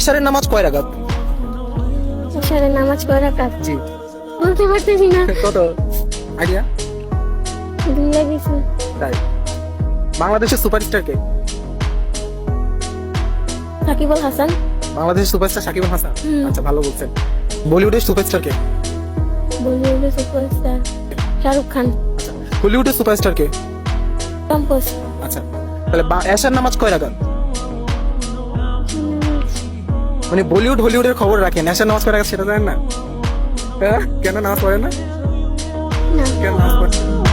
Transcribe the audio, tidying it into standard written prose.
এশারের নামাজ কয় রাকাত? এশারের নামাজ কয় রাকাত? জি। বলতে পারতেছি না। কত আইডিয়া? ভুলে গেছি। তাই। বাংলাদেশের সুপারস্টার কে? সাকিব আল হাসান। বাংলাদেশের সুপারস্টার সাকিব আল হাসান। হুম। আচ্ছা, ভালো বলছেন। বলিউডের সুপারস্টার কে? বলিউডের সুপারস্টার শাহরুখ খান। আচ্ছা, হলিউডের সুপারস্টার কে? টম্পস। আচ্ছা, তাহলে এশার নামাজ কয় রাকাত? মানে বলিউড হলিউডের খবর রাখেন, এশার নামাজ কয় রাকাত সেটা জানেন না? হ্যাঁ, কেন নামাজ পড়েন না? না। কেন নামাজ পড়েন?